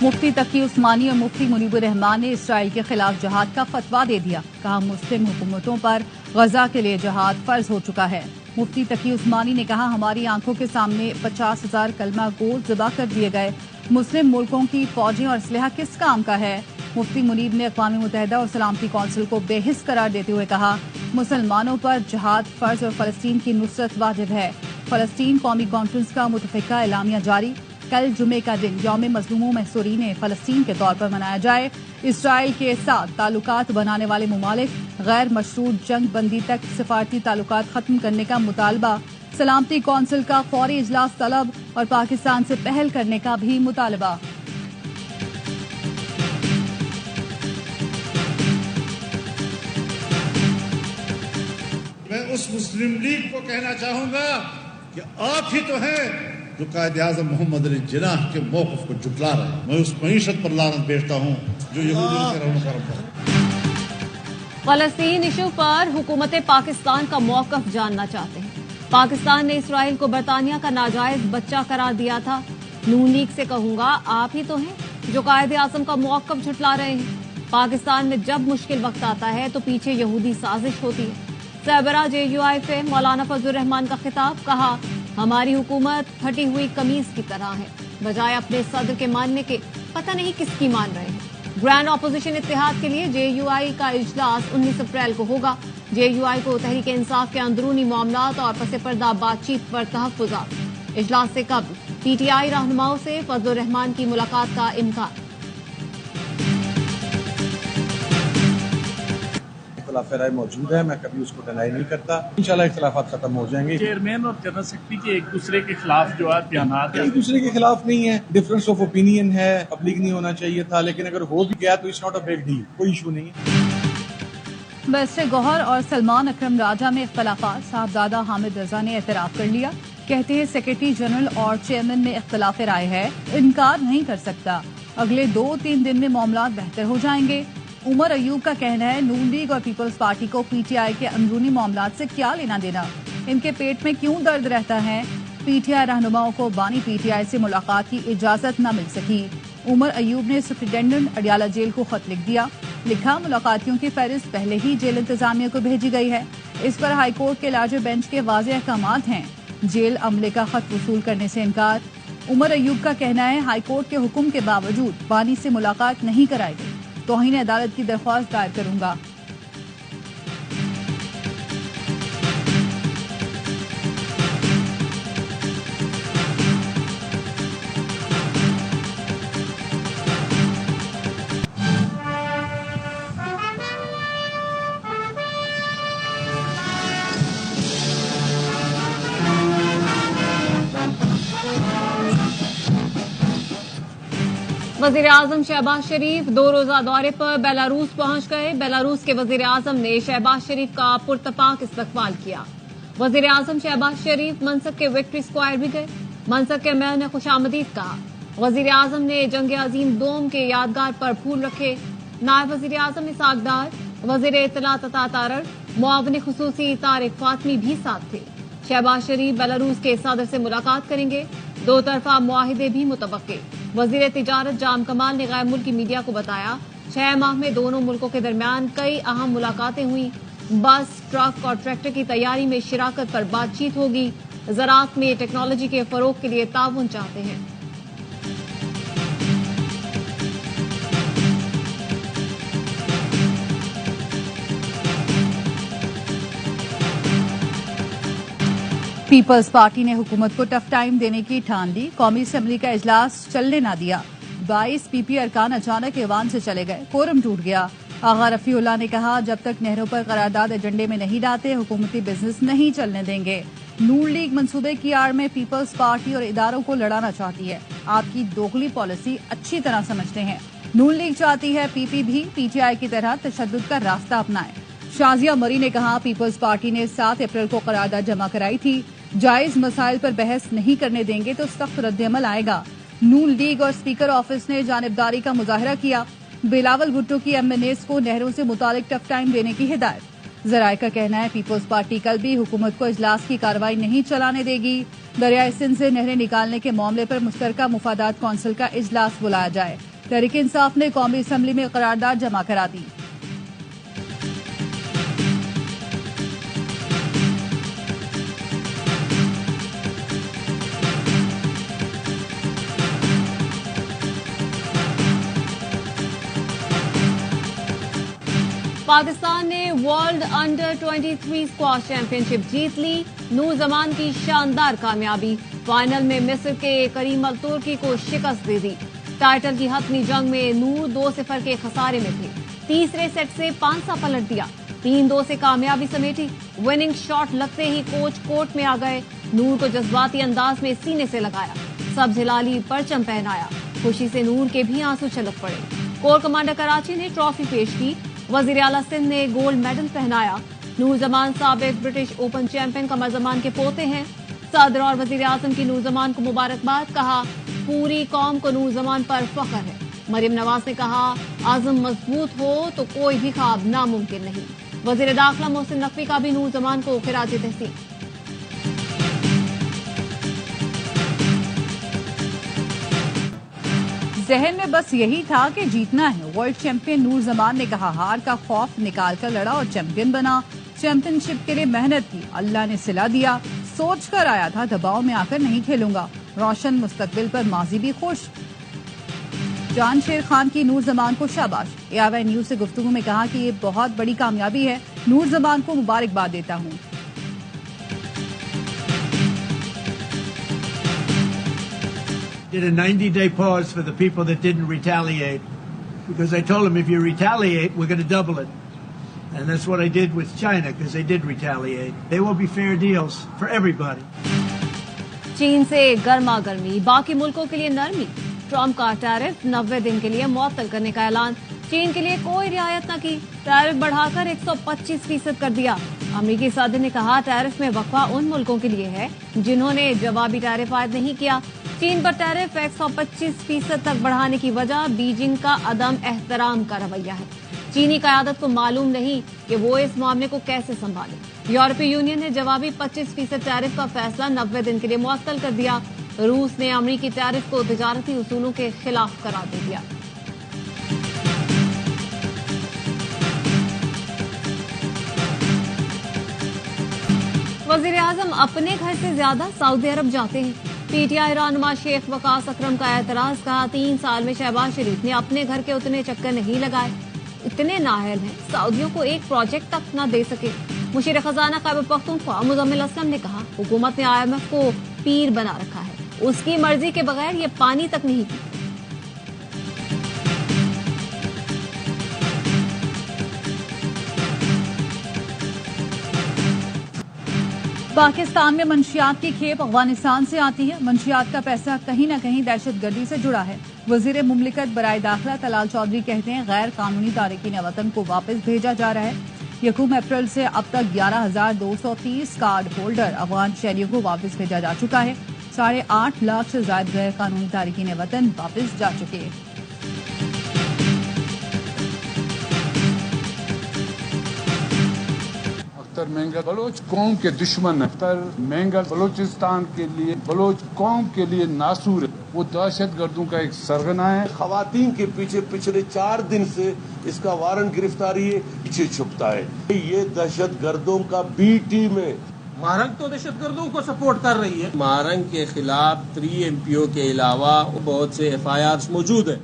मुफ्ती तकी उस्मानी और मुफ्ती मुनीबुर रहमान ने इसराइल के खिलाफ जहाद का फतवा दे दिया। कहा, मुस्लिम हुकूमतों पर गजा के लिए जहाद फर्ज हो चुका है। मुफ्ती तकी उस्मानी ने कहा, हमारी आंखों के सामने 50,000 कलमा गो ज़िबा कर दिए गए। मुस्लिम मुल्कों की फौजें और असलहा किस काम का है। मुफ्ती मुनीब ने अक़वाम मुत्तहिदा और सलामती कौंसिल को बेहिस करार देते हुए कहा, मुसलमानों पर जहाद फर्ज और फलस्तीन की नुसरत वाजिब है। फलस्तीन कौमी कॉन्फ्रेंस का मुतफ़िका एलामिया जारी। कल जुमे का दिन यौम मज़लूमों महसूरीन फ़लस्तीन के तौर पर मनाया जाए। इसराइल के साथ ताल्लुकात बनाने वाले मुमालिक गैर मशरूत जंग बंदी तक सिफारती ताल्लुकात खत्म करने का मुतालबा। सलामती कौंसिल का फौरी इजलास तलब और पाकिस्तान से पहल करने का भी मुतालबा। मैं उस मुस्लिम लीग को कहना चाहूंगा कि आप ही तो हैं जो कायद-ए-आज़म मोहम्मद अली जिन्नाह के मौक़िफ़ को झुठला रहे हैं। मैं उस मईशत पर लानत भेजता हूँ जो यहूदियों के रहनुमा करता। फ़लस्तीन इशू पर हुकूमत पाकिस्तान का मौक़िफ़ जानना चाहते हैं। पाकिस्तान ने इसराइल को बरतानिया का नाजायज बच्चा करार दिया था। नून लीग से कहूंगा, आप ही तो हैं जो कायद-ए-आज़म का मौक़िफ़ झुठला रहे हैं। पाकिस्तान में जब मुश्किल वक्त आता है तो पीछे यहूदी साजिश होती है। सरबराह JUI पे मौलाना फजलुर रहमान का खिताब। कहा, हमारी हुकूमत फटी हुई कमीज की तरह है, बजाय अपने सदर के मानने के पता नहीं किसकी मान रहे हैं। ग्रैंड ऑपोजिशन इत्तेहाद के लिए JUI का इजलास 19 अप्रैल को होगा। JUI को तहरीक इंसाफ के अंदरूनी मामलात और पसे पर्दा बातचीत पर तहफ़्फ़ुज़ात। इजलास से कबल PTI रहनुमाओं से फजलुर रहमान की मुलाकात का इम्कान। इख्तिलाफ़ राय मौजूद है, मैं कभी उसको डिनाई नहीं करता। इंशाल्लाह इख्तिलाफ़ात खत्म हो जाएंगे। चेयरमैन और जनरल सेक्रेटरी के एक दूसरे के खिलाफ जो बयानात एक दूसरे के खिलाफ नहीं है, डिफरेंस ऑफ ओपिनियन है, पब्लिक नहीं होना चाहिए था, लेकिन अगर हो भी गया तो it's not a big deal, कोई इशू नहीं है। बैरिस्टर गौहर और सलमान अकरम राजा में इख्तिलाफात। साहबजादा हामिद रजा ने एतराफ़ कर लिया। कहते हैं सेक्रेटरी जनरल और चेयरमैन में इख्तिलाफ राय है, इनकार नहीं कर सकता। अगले 2-3 दिन में मामलात बेहतर हो जाएंगे। उमर अयूब का कहना है, नून लीग और पीपल्स पार्टी को PTI के अंदरूनी मामलात से क्या लेना देना, इनके पेट में क्यों दर्द रहता है। PTI रहनुमाओं को बानी PTI से मुलाकात की इजाजत न मिल सकी। उमर अयूब ने सुप्रिंटेंडेंट अडियाला जेल को खत लिख दिया। लिखा, मुलाकातियों की फहरिस्त पहले ही जेल इंतजामिया को भेजी गई है। इस पर हाईकोर्ट के लार्जर बेंच के वाज़ेह अहकामात हैं। जेल अमले का खत वसूल करने से इनकार। उमर अयूब का कहना है, हाईकोर्ट के हुक्म के बावजूद बानी से मुलाकात नहीं कराई गई, तौहीन अदालत की दरख्वास्त दायर करूंगा। वज़ीर आज़म शहबाज शरीफ 2 रोज़ा दौरे पर बेलारूस पहुंच गए। बेलारूस के वज़ीर आज़म ने शहबाज शरीफ का पुरतपाक इस्तकबाल किया। वज़ीर आज़म शहबाज शरीफ मनसब के विक्ट्री स्क्वायर भी गए। मनसब के मेयर ने खुशामदीद कहा। वज़ीर आज़म ने जंग अजीम दोम के यादगार पर फूल रखे। नायब वज़ीर आज़म इसहाक डार, वज़ीर इत्तलात अता तारड़, मुआविन खुसूसी तारिक फातमी भी साथ थे। शहबाज शरीफ बेलारूस के सदर से मुलाकात करेंगे। 2 तरफा मुआहिदे भी मुतवक्के। वज़ीर तिजारत जाम कमाल ने गैर मुल्की मीडिया को बताया, 6 माह में दोनों मुल्कों के दरमियान कई अहम मुलाकातें हुई। बस, ट्रक और ट्रैक्टर की तैयारी में शिराकत पर बातचीत होगी। ज़राअत में टेक्नोलॉजी के फरोग के लिए ताउन चाहते हैं। पीपल्स पार्टी ने हुकूमत को टफ टाइम देने की ठान ली। कौमी असम्बली का इजलास चलने न दिया। 22 PP अरकान अचानक ऐवान से चले गए। कोरम टूट गया। आगा रफीउल्लाह ने कहा, जब तक नहरों पर करारदाद एजेंडे में नहीं लाते, हुकूमती बिजनेस नहीं चलने देंगे। नून लीग मंसूबे की आड़ में पीपल्स पार्टी और इदारों को लड़ाना चाहती है। आपकी दोगली पॉलिसी अच्छी तरह समझते हैं। नून लीग चाहती है PP भी PTI की तरह तशद्दुद का रास्ता अपनाए। शाजिया मरी ने कहा, पीपल्स पार्टी ने 7 अप्रैल को करारदाद जमा कराई थी। जायज मसाइल पर बहस नहीं करने देंगे तो सख्त रद्दअमल आएगा। नून लीग और स्पीकर ऑफिस ने जानिबदारी का मुजाहरा किया। बिलावल भुट्टो की MNAs को नहरों से मुतालिक टफ टाइम देने की हिदायत। जराये का कहना है, पीपल्स पार्टी कल भी हुकूमत को इजलास की कार्रवाई नहीं चलाने देगी। दरियाए सिंध से नहरें निकालने के मामले पर मुश्तरका मुफादात कौंसिल का इजलास बुलाया जाए। तहरीक इंसाफ ने कौमी असम्बली में करारदाद जमा करा दी। पाकिस्तान ने वर्ल्ड अंडर 23 स्क्वाश चैंपियनशिप जीत ली। नूर जमान की शानदार कामयाबी, फाइनल में मिस्र के करीम अल तुर्की को शिकस्त दे दी। टाइटल की हतमी जंग में नूर 2-0 के खसारे में थे। तीसरे सेट से 5 पलट दिया, 3-2 से कामयाबी समेटी। विनिंग शॉट लगते ही कोच कोर्ट में आ गए, नूर को जज्बाती अंदाज में सीने से लगाया, सब हिलाली परचम पहनाया। खुशी से नूर के भी आंसू छलक पड़े। कोर कमांडर कराची ने ट्रॉफी पेश की, वजीर आला सिंध ने गोल्ड मेडल पहनाया। नूर जमान साबिक ब्रिटिश ओपन चैंपियन कमर जमान के पोते हैं। सदर और वजीर आजम की नूर जमान को मुबारकबाद, कहा पूरी कौम को नूर जमान पर फख्र है। मरियम नवाज ने कहा आजम मजबूत हो तो कोई भी ख्वाब नामुमकिन नहीं। वजीर दाखिला मोहसिन नकवी का भी नूर जमान को खिराज तहसीन। जहन में बस यही था कि जीतना है। वर्ल्ड चैंपियन नूर जमान ने कहा हार का खौफ निकाल कर लड़ा और चैंपियन बना। चैंपियनशिप के लिए मेहनत की, अल्लाह ने सिला दिया। सोच कर आया था दबाव में आकर नहीं खेलूंगा। रोशन मुस्तकबिल पर माजी भी खुश। जान शेर खान की नूर जमान को शाबाश। AIY न्यूज से गुफ्तगू में कहा कि ये बहुत बड़ी कामयाबी है, नूर जमान को मुबारकबाद देता हूँ। Did a 90-day pause for the people that didn't retaliate, because I told them if you retaliate, we're going to double it. And that's what I did with China, because they did retaliate. There will be fair deals for everybody. चीन से गर्मा गर्मी, बाकी मुल्कों के लिए नरमी। Trump का टैरिफ 90 दिन के लिए मुअत्तल करने का ऐलान। चीन के लिए कोई रियायत न की, टैरिफ बढ़ाकर 125% कर दिया। अमेरिकी सदर ने कहा टैरिफ में वक़्फ़ा उन मुल्कों के लिए है जिन्होंने जवाबी टैरिफ आयद नहीं किया। चीन पर टैरिफ 125% तक बढ़ाने की वजह बीजिंग का अदम एहतराम का रवैया है। चीनी क़यादत को मालूम नहीं कि वो इस मामले को कैसे संभाले। यूरोपीय यूनियन ने जवाबी 25% टैरिफ का फैसला 90 दिन के लिए मुअत्तल कर दिया। रूस ने अमेरिकी टैरिफ को तिजारती उसूलों के खिलाफ करार दे दिया। वजीर आजम अपने घर से ज्यादा सऊदी अरब जाते हैं। PTI रहनुमा शेख वकास अकरम का एतराज, कहा 3 साल में शहबाज शरीफ ने अपने घर के उतने चक्कर नहीं लगाए। इतने नाअहल हैं, सऊदियों को एक प्रोजेक्ट तक न दे सके। मुशीर खजाना खैबर पख्तूनख्वा मुजम्मिल असलम ने कहा हुकूमत ने IMF को पीर बना रखा है, उसकी मर्जी के बगैर ये पानी तक नहीं पीते। पाकिस्तान में मंशियात की खेप अफगानिस्तान से आती है। मंशियात का पैसा कहीं न कहीं दहशतगर्दी से जुड़ा है। वजीर मुमलिकत बराए दाखिला तलाल चौधरी कहते हैं गैर कानूनी तारकीन वतन को वापस भेजा जा रहा है। 1 अप्रैल से अब तक 11,230 कार्ड होल्डर अफगान शहरियों को वापस भेजा जा चुका है। 8.5 लाख से ज्यादा गैर कानूनी तारकीन वतन वापस जा चुके हैं। अख्तर मेंगल बलोच कौम के दुश्मन है। अख्तर मेंगल बलोचिस्तान के लिए, बलोच कौम के लिए नासूर है। वो दहशतगर्दों का एक सरगना है। खवातीन के पीछे पिछले 4 दिन से इसका वारंट गिरफ्तारी है, पीछे छुपता है। ये दहशतगर्दों का बी टीम है। मारंग तो दहशतगर्दों को सपोर्ट कर रही है। मारंग के खिलाफ 3 MPO के अलावा बहुत से FIRs मौजूद है।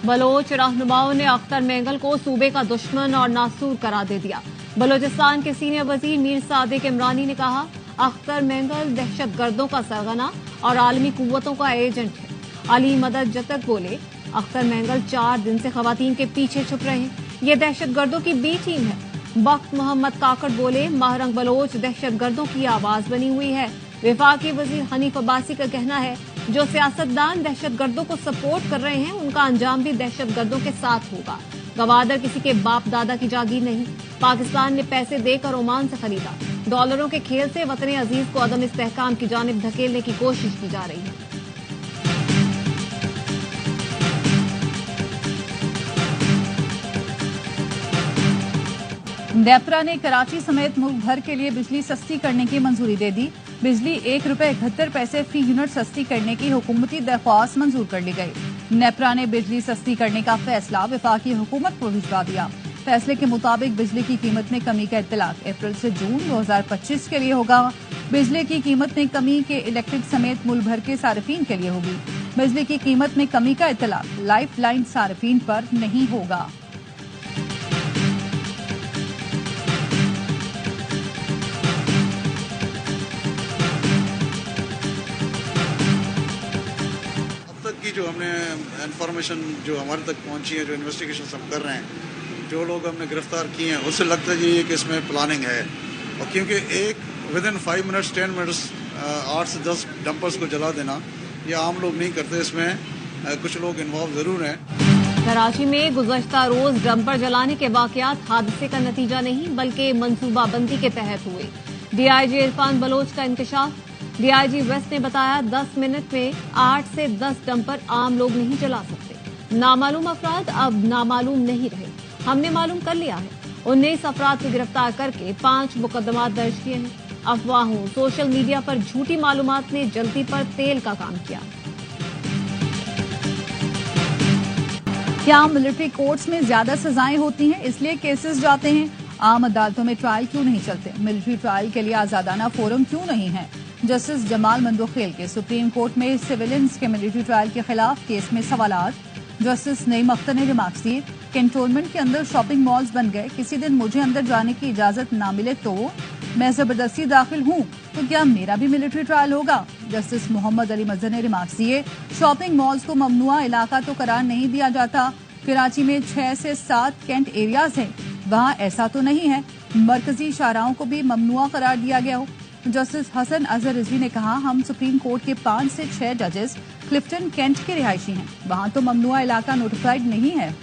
बलोच रहनुमाओं ने अख्तर मेंगल को सूबे का दुश्मन और नासूर करार दे दिया। बलोचिस्तान के सीनियर वजीर मीर सादिक इमरानी ने कहा अख्तर मेंगल दहशतगर्दों का सरगना और आलमी कुव्वतों का एजेंट है। अली मदद जतक बोले अख्तर मेंगल 4 दिन से खवातीन के पीछे छुप रहे हैं, ये दहशतगर्दों की बी टीम है। बख्त मोहम्मद काकड़ बोले महरंग बलोच दहशतगर्दों की आवाज बनी हुई है। विफाकी वजीर हनीफ अब्बासी का कहना है जो सियासतदान दहशतगर्दों को सपोर्ट कर रहे हैं उनका अंजाम भी दहशतगर्दों के साथ होगा। गवादर किसी के बाप दादा की जागीर नहीं। पाकिस्तान ने पैसे देकर ओमान से खरीदा। डॉलरों के खेल से वतन अजीज को अदम इस्तेहकाम की जानिब धकेलने की कोशिश की जा रही है। नेपरा ने कराची समेत मुल्क भर के लिए बिजली सस्ती करने की मंजूरी दे दी। बिजली ₹1.71 फी यूनिट सस्ती करने की हुकूमती दरख्वास्त मंजूर कर ली गई। नेपरा ने बिजली सस्ती करने का फैसला वफाकी हुकूमत को भिजवा दिया। फैसले के मुताबिक बिजली की कीमत में कमी का इत्तलाक अप्रैल से जून 2025 के लिए होगा। बिजली की कीमत में कमी के इलेक्ट्रिक समेत मुल्क भर के सार्फिन के लिए होगी। बिजली की कीमत में कमी का इत्तलाक लाइफ लाइन सार्फिन पर नहीं होगा। की जो हमने इंफॉर्मेशन जो हमारे तक पहुंची है, जो इन्वेस्टिगेशन हम कर रहे हैं, जो लोग हमने गिरफ्तार किए हैं, उससे लगता है कि इसमें प्लानिंग है। और क्योंकि एक विद इन 5 मिनट्स 10 मिनट्स 8 से 10 डंपर्स को जला देना ये आम लोग नहीं करते, इसमें कुछ लोग इन्वॉल्व जरूर हैं। कराची में गुज़श्ता रोज डंपर जलाने के वाकयात हादसे का नतीजा नहीं बल्कि मंसूबाबंदी के तहत हुए। डीआईजी इरफान बलोच का इंकशाफ। डीआईजी वेस्ट ने बताया 10 मिनट में 8 से 10 डंपर आम लोग नहीं जला सकते। नामालूम अफराद अब नामालूम नहीं रहे, हमने मालूम कर लिया है। 19 अफराद को गिरफ्तार करके 5 मुकदमात दर्ज किए हैं। अफवाहों, सोशल मीडिया पर झूठी मालूमात ने जल्दी पर तेल का काम किया। क्या मिलिट्री कोर्ट्स में ज्यादा सजाएं होती हैं, इसलिए केसेस जाते हैं? आम अदालतों में ट्रायल क्यों नहीं चलते? मिलिट्री ट्रायल के लिए आजादाना फोरम क्यों नहीं है? जस्टिस जमाल मंदोखेल के सुप्रीम कोर्ट में सिविलियंस के मिलिट्री ट्रायल के खिलाफ केस में सवालात। जस्टिस नईम अख्तर ने रिमार्क्स दिए, कैंटोनमेंट के अंदर शॉपिंग मॉल्स बन गए, किसी दिन मुझे अंदर जाने की इजाजत ना मिले तो मैं जबरदस्ती दाखिल हूँ तो क्या मेरा भी मिलिट्री ट्रायल होगा? जस्टिस मोहम्मद अली मजहर ने रिमार्क्स दिए, शॉपिंग मॉल्स को ममनुआ इलाका तो करार नहीं दिया जाता। कराची में 6 से 7 कैंट एरियाज हैं, वहाँ ऐसा तो नहीं है मरकजी शाहराहों को भी ममनुआ करार दिया गया हो। जस्टिस हसन अजहर रिजवी ने कहा, हम सुप्रीम कोर्ट के 5 से 6 जजेस क्लिफ्टन कैंट के रिहायशी हैं, वहाँ तो ममनुआ इलाका नोटिफाइड नहीं है।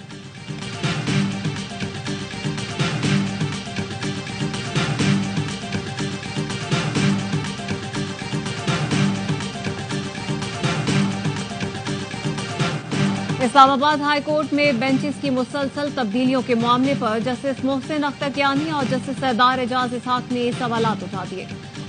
इस्लामाबाद हाई कोर्ट में बेंचेस की मुसलसल तब्दीलियों के मामले पर जस्टिस मोहसिन अख्तर कियानी और जस्टिस सरदार एजाज इसहाक ने सवालात उठा दिए।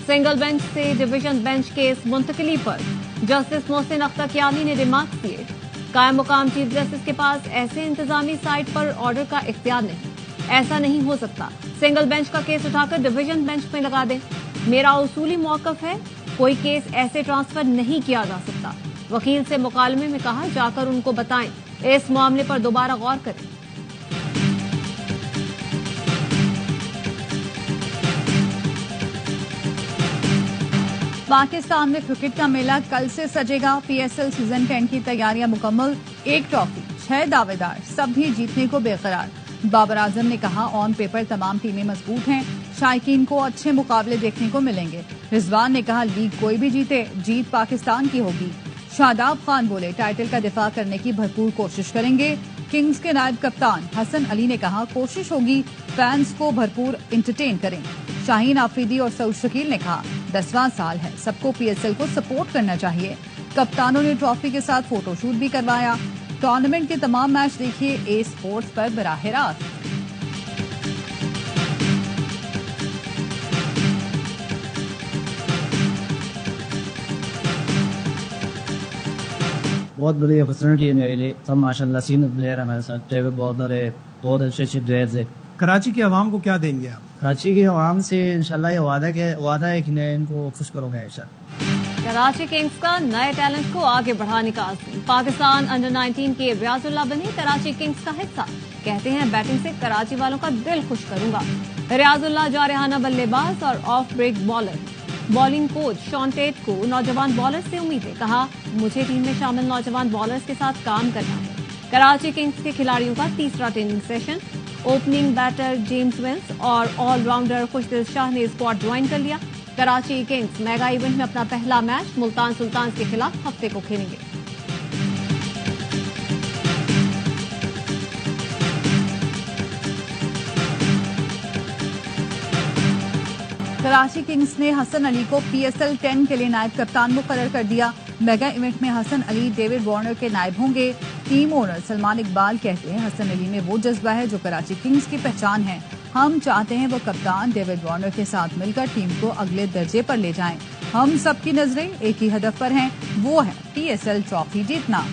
सिंगल बेंच से डिवीजन बेंच केस मुंतकिली पर जस्टिस मोहसिन अख्तर कियानी ने रिमार्क्स दिए, कायम मुकाम चीफ जस्टिस के पास ऐसे इंतजामी साइट पर ऑर्डर का इख्तियार नहीं, ऐसा नहीं हो सकता। सिंगल बेंच का केस उठाकर डिवीजन बेंच में लगा दें। मेरा उसूली मौकफ है, कोई केस ऐसे ट्रांसफर नहीं किया जा सकता। वकील से मुकालमे में कहा, जाकर उनको बताएं इस मामले पर दोबारा गौर करें। पाकिस्तान में क्रिकेट का मेला कल से सजेगा। पीएसएल सीजन 10 की तैयारियां मुकम्मल, 1 ट्रॉफी, 6 दावेदार, सब भी जीतने को बेकरार। बाबर आजम ने कहा, ऑन पेपर तमाम टीमें मजबूत हैं, शायकीन को अच्छे मुकाबले देखने को मिलेंगे। रिजवान ने कहा, लीग कोई भी जीते, जीत पाकिस्तान की होगी। शादाब खान बोले, टाइटल का दिफा करने की भरपूर कोशिश करेंगे। किंग्स के नायब कप्तान हसन अली ने कहा, कोशिश होगी फैंस को भरपूर एंटरटेन करें। शाहीन आफरीदी और सऊद शकील ने कहा, 10वां साल है, सबको पीएसएल को सपोर्ट करना चाहिए। कप्तानों ने ट्रॉफी के साथ फोटोशूट भी करवाया। टूर्नामेंट के तमाम मैच देखिए ए स्पोर्ट्स पर बराह रास्त। बहुत बड़ी अपॉर्चुनिटी है मेरे लिए। सब माशाल्लाह सीनियर प्लेयर हमारे साथ, बहुत अच्छे प्लेयर्स है। कराची की आवाम को क्या देंगे आप? कराची की आवाम से इंशाल्लाह ये वादा है कि मैं इनको खुश करूंगा इंशाल्लाह। कराची किंग्स का नए टैलेंट को आगे बढ़ाने का आज़म। पाकिस्तान अंडर 19 के रियाजुल्लाह बने कराची किंग्स का हिस्सा। कहते हैं, बैटिंग से कराची वालों का दिल खुश करूंगा। रियाजुल्लाह जारहाना बल्लेबाज और off break bowler. Bowling coach Shaun Tait को नौजवान बॉलर से उम्मीदें। कहा, मुझे टीम में शामिल नौजवान बॉलर्स के साथ काम करना है। कराची किंग्स के खिलाड़ियों का तीसरा training session. Opening batter James Vince और ऑलराउंडर खुशदिल शाह ने स्क्वाड ज्वाइन कर लिया। कराची किंग्स मेगा इवेंट में अपना पहला मैच मुल्तान सुल्तान के खिलाफ हफ्ते को खेलेंगे। कराची किंग्स ने हसन अली को पीएसएल 10 के लिए नायब कप्तान मुकर्रर कर दिया। मेगा इवेंट में हसन अली डेविड वार्नर के नायब होंगे। टीम ओनर सलमान इकबाल कहते हैं, हसन अली में वो जज्बा है जो कराची किंग्स की पहचान है। हम चाहते हैं वो कप्तान डेविड वार्नर के साथ मिलकर टीम को अगले दर्जे पर ले जाएं। हम सबकी नजरें एक ही हदफ पर हैं, वो है PSL ट्रॉफी जीतना।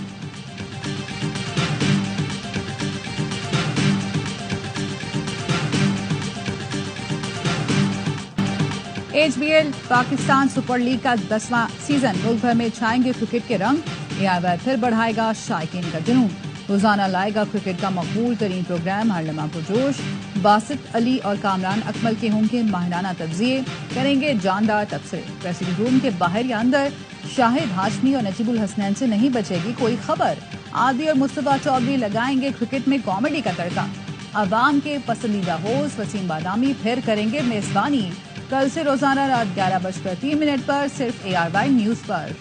HBL पाकिस्तान सुपर लीग का 10वां सीजन मुल्क भर में छाएंगे क्रिकेट के रंग। AIY फिर बढ़ाएगा शायकीन का जुनून, रोजाना लाएगा क्रिकेट का मकबूल तरीन प्रोग्राम हरनमा पुरजोश। बासित अली और कामरान अकमल के होंगे माहिराना तज्जिए, करेंगे जानदार तबसरे। ड्रेसिंग रूम के बाहर या अंदर शाहिद हाशमी और नजीबुल हसनैन से नहीं बचेगी कोई खबर। आदि और मुस्तफा चौधरी लगाएंगे क्रिकेट में कॉमेडी का तड़का। अवाम के पसंदीदा होस्ट वसीम बादामी फिर करेंगे मेजबानी। कल से रोजाना रात 11:03 पर सिर्फ AIY न्यूज पर।